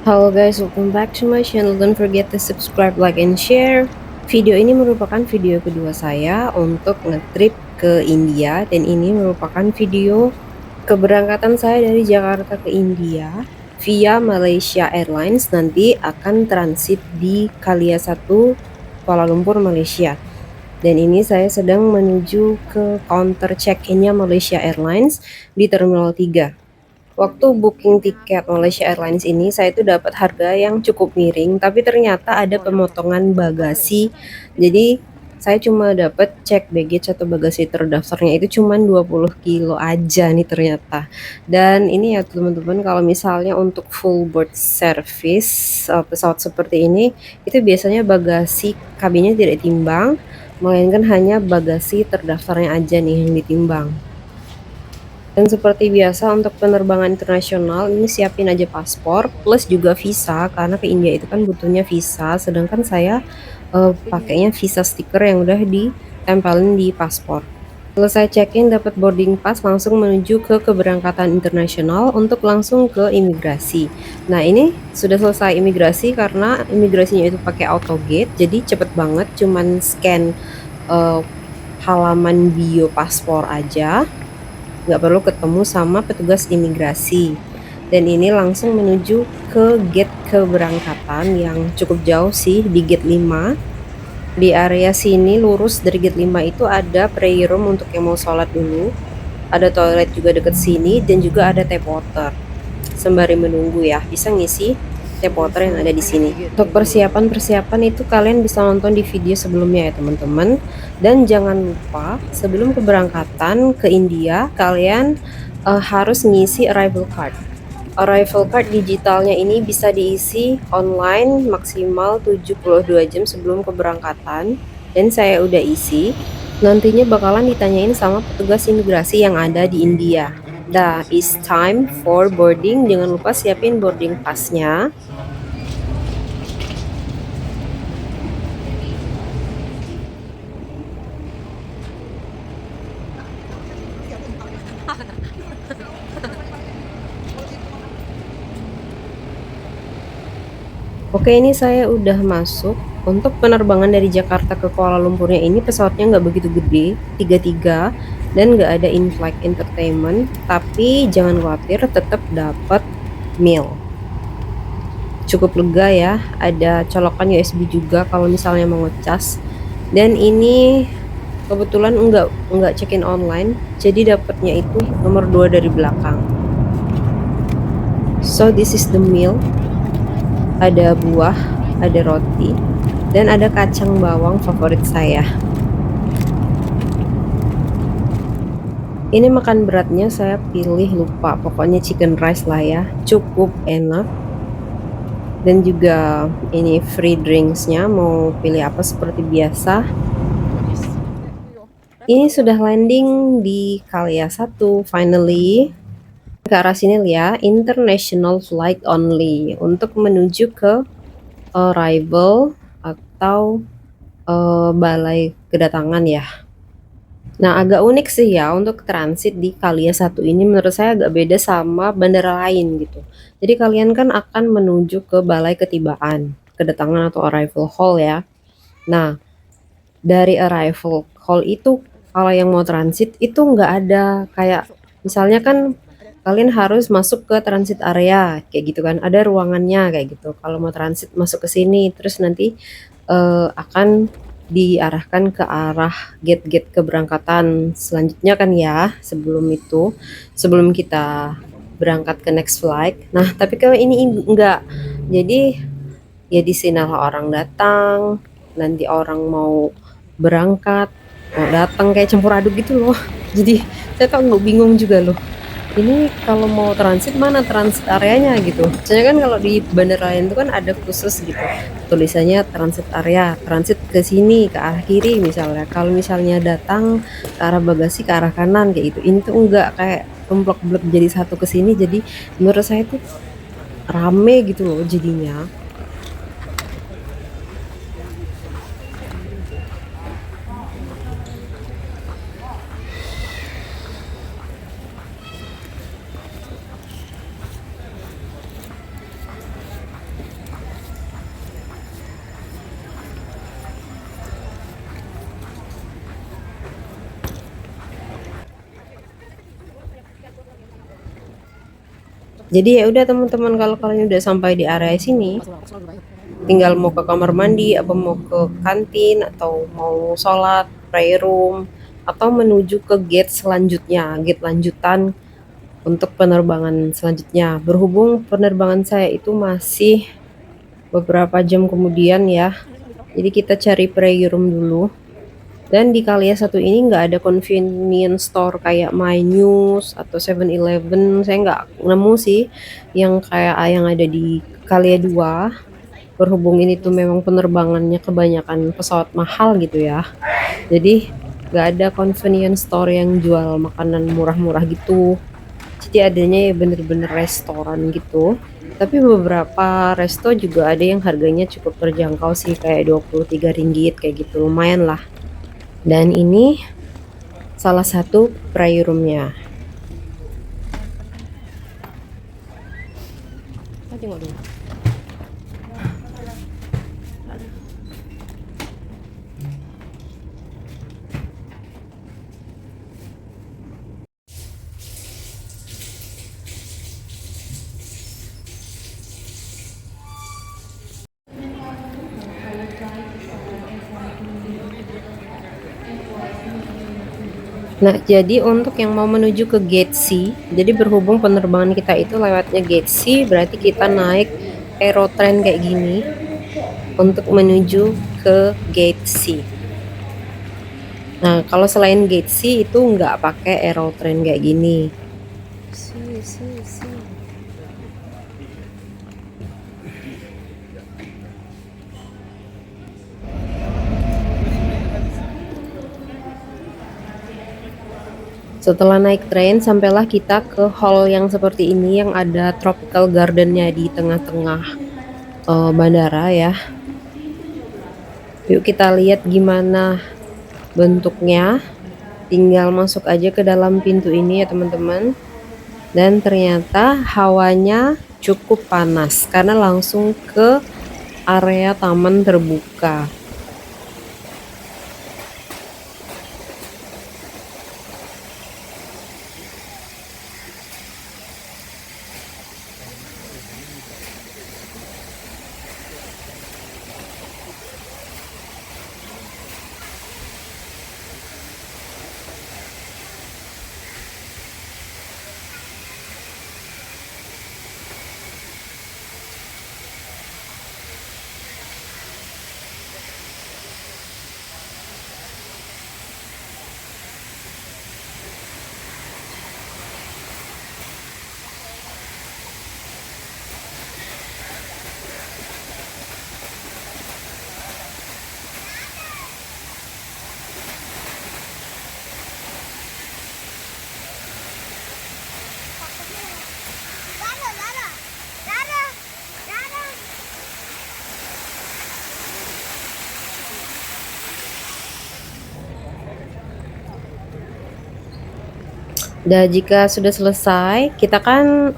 Halo guys, welcome back to my channel. Don't forget to subscribe, like, and share. Video ini merupakan video kedua saya untuk ngetrip ke India, dan ini merupakan video keberangkatan saya dari Jakarta ke India via Malaysia Airlines. Nanti akan transit di Kalia 1, Kuala Lumpur, Malaysia. Dan ini saya sedang menuju ke counter check-innya Malaysia Airlines di Terminal 3. Waktu booking tiket Malaysia Airlines ini, saya itu dapat harga yang cukup miring, tapi ternyata ada pemotongan bagasi. Jadi saya cuma dapat cek baggage atau bagasi terdaftarnya itu cuma 20 kilo aja nih ternyata. Dan ini ya teman-teman, kalau misalnya untuk full board service pesawat seperti ini, itu biasanya bagasi kabinnya tidak ditimbang, melainkan hanya bagasi terdaftarnya aja nih yang ditimbang. Dan seperti biasa untuk penerbangan internasional ini siapin aja paspor plus juga visa, karena ke India itu kan butuhnya visa, sedangkan saya pakainya visa stiker yang udah ditempelin di paspor. Selesai check-in dapat boarding pass, langsung menuju ke keberangkatan internasional untuk langsung ke imigrasi. Nah, ini sudah selesai imigrasi karena imigrasinya itu pakai auto gate, jadi cepet banget, cuman scan eh, halaman bio paspor aja, nggak perlu ketemu sama petugas imigrasi. Dan ini langsung menuju ke gate keberangkatan yang cukup jauh sih, di gate 5. Di area sini lurus dari gate 5 itu ada prayer room untuk yang mau sholat dulu, ada toilet juga deket sini, dan juga ada tap water. Sembari menunggu ya, bisa ngisi tap water yang ada di sini. Untuk persiapan-persiapan itu kalian bisa nonton di video sebelumnya ya teman-teman. Dan jangan lupa sebelum keberangkatan ke India, kalian harus ngisi arrival card. Arrival card digitalnya ini bisa diisi online maksimal 72 jam sebelum keberangkatan, dan saya udah isi. Nantinya bakalan ditanyain sama petugas imigrasi yang ada di India. Dah, it's time for boarding. Jangan lupa siapin boarding passnya. Oke, ini saya udah masuk. Untuk penerbangan dari Jakarta ke Kuala Lumpurnya ini pesawatnya nggak begitu gede, 33, dan nggak ada in-flight entertainment. Tapi jangan khawatir, tetap dapat meal. Cukup lega ya, ada colokan USB juga kalau misalnya mau ngecas. Dan ini kebetulan nggak check-in online, jadi dapatnya itu nomor 2 dari belakang. So this is the meal. Ada buah, ada roti, dan ada kacang bawang favorit saya. Ini makan beratnya saya pilih lupa, pokoknya chicken rice lah ya, cukup enak. Dan juga ini free drinksnya, mau pilih apa seperti biasa. Ini sudah landing di Kalia 1 finally. Ke arah sini ya, international flight only untuk menuju ke arrival atau balai kedatangan ya. Nah, agak unik sih ya untuk transit di Kalia 1 ini, menurut saya agak beda sama bandara lain gitu. Jadi kalian kan akan menuju ke balai ketibaan, kedatangan atau arrival hall ya. Nah, dari arrival hall itu kalau yang mau transit itu nggak ada kayak misalnya kan kalian harus masuk ke transit area kayak gitu kan, ada ruangannya kayak gitu. Kalau mau transit masuk ke sini terus nanti akan diarahkan ke arah gate-gate keberangkatan selanjutnya kan ya, sebelum kita berangkat ke next flight. Nah, tapi kalau ini enggak. Jadi ya di sini orang datang, nanti orang mau berangkat, mau datang kayak campur aduk gitu loh. Jadi saya kok nggak bingung juga loh. Ini kalau mau transit mana transit areanya gitu. Soalnya kan kalau di bandara lain itu kan ada khusus gitu. Tulisannya transit area, transit ke sini, ke arah kiri misalnya. Kalau misalnya datang ke arah bagasi ke arah kanan kayak gitu. Ini tuh enggak, kayak templok-blok jadi satu ke sini. Jadi menurut saya tuh rame gitu loh jadinya. Jadi ya udah teman-teman, kalau kalian udah sampai di area sini, tinggal mau ke kamar mandi, apa mau ke kantin, atau mau sholat, prayer room, atau menuju ke gate selanjutnya, gate lanjutan untuk penerbangan selanjutnya. Berhubung penerbangan saya itu masih beberapa jam kemudian ya, jadi kita cari prayer room dulu. Dan di Kalia satu ini nggak ada convenience store kayak My News atau 7-Eleven. Saya nggak nemu sih yang kayak yang ada di Kalia 2. Berhubung ini tuh memang penerbangannya kebanyakan pesawat mahal gitu ya. Jadi nggak ada convenience store yang jual makanan murah-murah gitu. Jadi adanya ya bener-bener restoran gitu. Tapi beberapa resto juga ada yang harganya cukup terjangkau sih, kayak 23 ringgit kayak gitu, lumayan lah. Dan ini salah satu prayer room-nya. Kita tengok dulu. Nah, jadi untuk yang mau menuju ke gate C, jadi berhubung penerbangan kita itu lewatnya gate C, berarti kita naik aerotrain kayak gini untuk menuju ke gate C. Nah, kalau selain gate C itu nggak pakai aerotrain kayak gini. Setelah naik train, sampailah kita ke hall yang seperti ini yang ada tropical gardennya di tengah-tengah bandara ya. Yuk kita lihat gimana bentuknya. Tinggal masuk aja ke dalam pintu ini ya teman-teman. Dan ternyata hawanya cukup panas karena langsung ke area taman terbuka. Dan jika sudah selesai, kita kan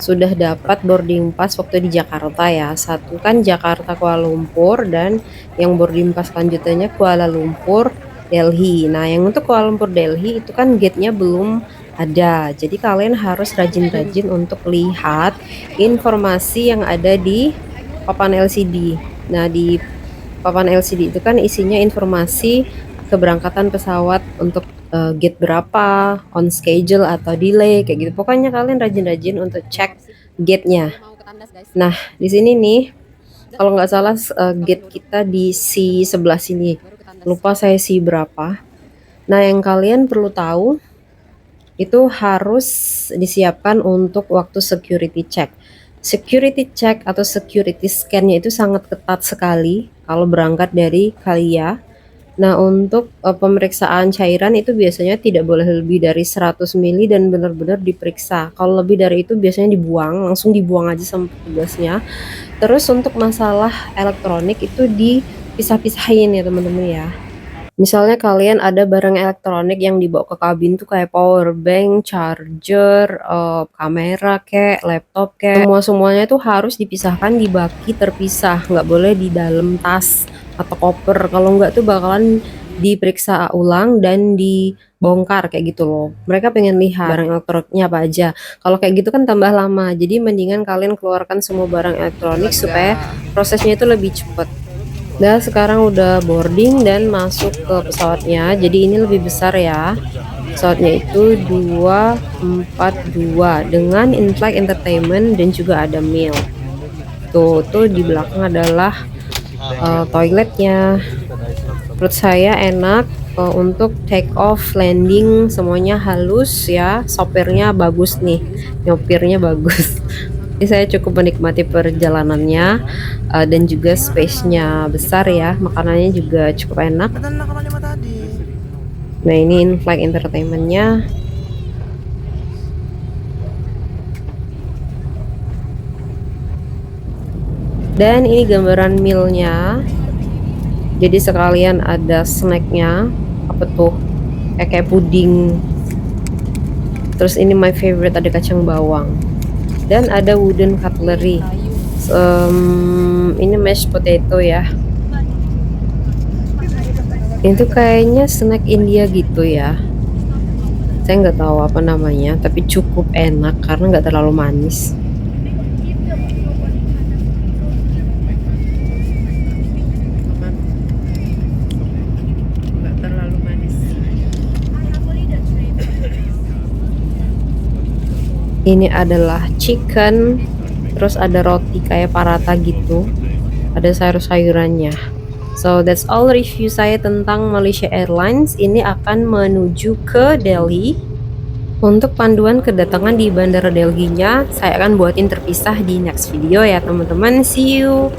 sudah dapat boarding pass waktu di Jakarta ya. Satu kan Jakarta Kuala Lumpur, dan yang boarding pass lanjutannya Kuala Lumpur Delhi. Nah, yang untuk Kuala Lumpur Delhi itu kan gate-nya belum ada. Jadi kalian harus rajin-rajin untuk lihat informasi yang ada di papan LCD. Nah, di papan LCD itu kan isinya informasi keberangkatan pesawat untuk gate berapa, on schedule atau delay kayak gitu. Pokoknya kalian rajin-rajin untuk cek gate-nya. Nah, di sini nih kalau nggak salah gate kita di C sebelah sini. Lupa saya C berapa. Nah, yang kalian perlu tahu itu harus disiapkan untuk waktu security check. Security check atau security scan-nya itu sangat ketat sekali kalau berangkat dari Kalia. Nah, untuk pemeriksaan cairan itu biasanya tidak boleh lebih dari 100 mili dan benar-benar diperiksa. Kalau lebih dari itu biasanya dibuang, langsung dibuang aja sama petugasnya. Terus untuk masalah elektronik itu dipisah-pisahin ya teman-teman ya. Misalnya kalian ada barang elektronik yang dibawa ke kabin tuh kayak power bank, charger, kamera kek, laptop kek, semuanya itu harus dipisahkan di baki terpisah, nggak boleh di dalam tas atau koper. Kalau nggak tuh bakalan diperiksa ulang dan dibongkar kayak gitu loh. Mereka pengen lihat barang elektroniknya apa aja. Kalau kayak gitu kan tambah lama. Jadi mendingan kalian keluarkan semua barang elektronik supaya prosesnya itu lebih cepat. Nah, sekarang udah boarding dan masuk ke pesawatnya. Jadi ini lebih besar ya. Pesawatnya itu 242 dengan in-flight entertainment dan juga ada meal. Tuh di belakang adalah toiletnya. Menurut saya enak untuk take off, landing semuanya halus ya. Sopirnya bagus nih, nyopirnya bagus. Jadi saya cukup menikmati perjalanannya dan juga space-nya besar ya. Makanannya juga cukup enak. Nah ini in-flight entertainment-nya. Dan ini gambaran mealnya. Jadi sekalian ada snacknya, apa tuh, kayak puding. Terus ini my favorite, ada kacang bawang. Dan ada wooden cutlery. Ini mashed potato ya. Itu kayaknya snack India gitu ya. Saya nggak tahu apa namanya, tapi cukup enak karena nggak terlalu manis. Ini adalah chicken, terus ada roti kayak paratha gitu, ada sayur-sayurannya. So that's all review saya tentang Malaysia Airlines. Ini akan menuju ke Delhi. Untuk panduan kedatangan di Bandara Delhi-nya saya akan buatin terpisah di next video ya teman-teman. See you.